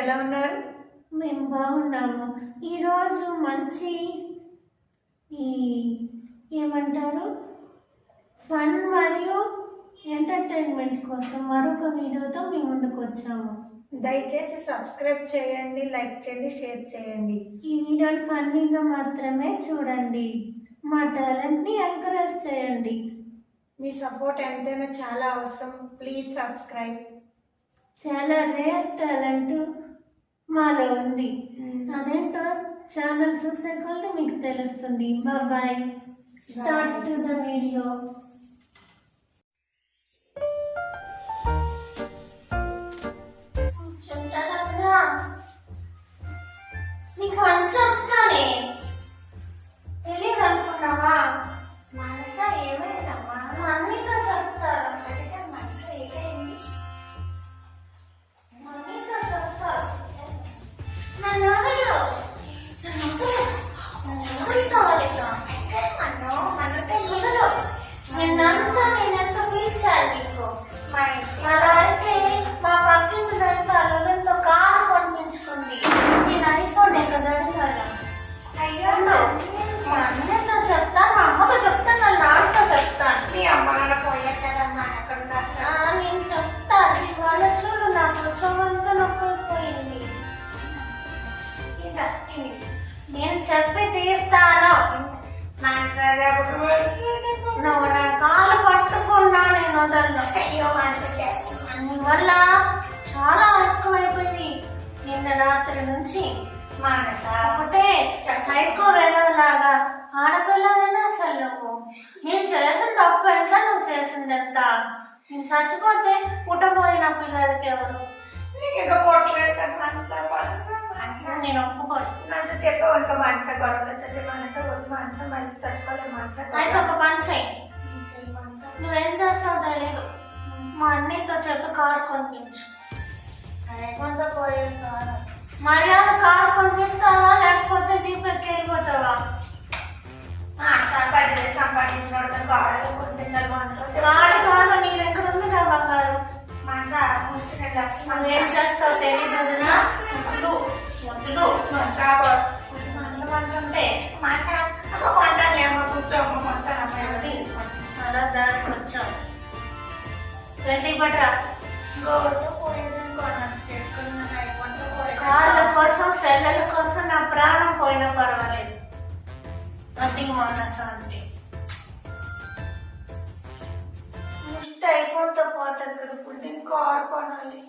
ఎలా ఉన్నారు? మేము బాగున్నాము. ఈరోజు మంచి ఈ ఏమంటారు ఫన్ మరియు ఎంటర్టైన్మెంట్ కోసం మరొక వీడియోతో మీ ముందుకు వచ్చాము. దయచేసి సబ్స్క్రైబ్ చేయండి, లైక్ చేయండి, షేర్ చేయండి. ఈ వీడియోని ఫన్నీగా మాత్రమే చూడండి. మా టాలెంట్ని ఎంకరేజ్ చేయండి. మీ సపోర్ట్ ఎంతైనా చాలా అవసరం. Please subscribe. చాలా రేర్ టాలెంట్ మాలో ఉంది. అదేంటో ఛానల్ చూసే కొద్ది మీకు తెలుస్తుంది. Bye. Start to the video. నీకు అని చెప్తానే తెలియదు అనుకున్నావా? మనస ఏమైందమ్మా? మమ్మీతో చెప్తారు. మనస ఏమైంది? మమ్మీతో చెప్తారు. నన్ను వదలు. నేనంతా పిలిచాను నీకు. అలా అయితే మా పక్కింటి రైతు అలగంతో కారు కొనిపించుకుంది. నేను ఐఫోన్ కదా అడిగాను. అయ్యో మా అన్నతో చెప్తాను, మా అమ్మతో చెప్తాను, నా నాన్నతో చెప్తాను. మీ అమ్మ నాన్న పోయారు కదమ్మా, ఎక్కడ నేను చెప్తాను. ఇవాళ చూడు నాకు చెవంతా నొప్పిపోయింది. నేను చెప్పి తీరుతాను. నువ్వు నా కాలు పట్టుకున్నా నేను వదలను. నీ వల్ల చాలా ఎక్కువైపోయింది. నిన్న రాత్రి నుంచి మానస ఒకటే సైకో వేదవలాగా ఆడపిల్లనైనా అసలు నువ్వు. నేను చేసిన తప్పు ఎంత, నువ్వు చేసింది ఎంత? నేను చచ్చిపోతే పుట్టబోయిన పిల్లలకి ఎవరు? నేను ఒప్పుకోను. మనసు చెప్పేవాళ్ళ మనస గొడవ వచ్చేది. మనస వద్దు, మనస మంచి తట్టుకోలేదు. మనస అయితే ఒక పని చెయ్యి. నువ్వేం చేస్తావు తెలియదు. మా అన్నయ్యతో చెప్పి కారు కొనిపించు. కొంత పోయేది కాదు. మర్యాద కారు కొనిపిస్తావా లేకపోతే జీపెక్కి వెళ్ళిపోతావా? సంపాదించిన కాళ్ళు కొనిపించాలి. కారు కాదు, నీ దగ్గర ఉంది నా బంగారు. మనస నువ్వేం చేస్తావు తెలియదు వదినా. ముద్దులు అంటుంటే కొంటానేమో కూర్చోమ్మ కొంటాను. అలా దారికి వచ్చావు. వెళ్ళి పట్రా. గోడతో పోయేదని కొనాలి చేసుకున్నాను. అయిపోతే పోయేది. కార్ల కోసం సెల్లల కోసం నా ప్రాణం పోయినా పర్వాలేదు. అది మానస అంటే అయిపోతే పోతుంది కదా. ఇప్పుడు నేను కారు కొనాలి.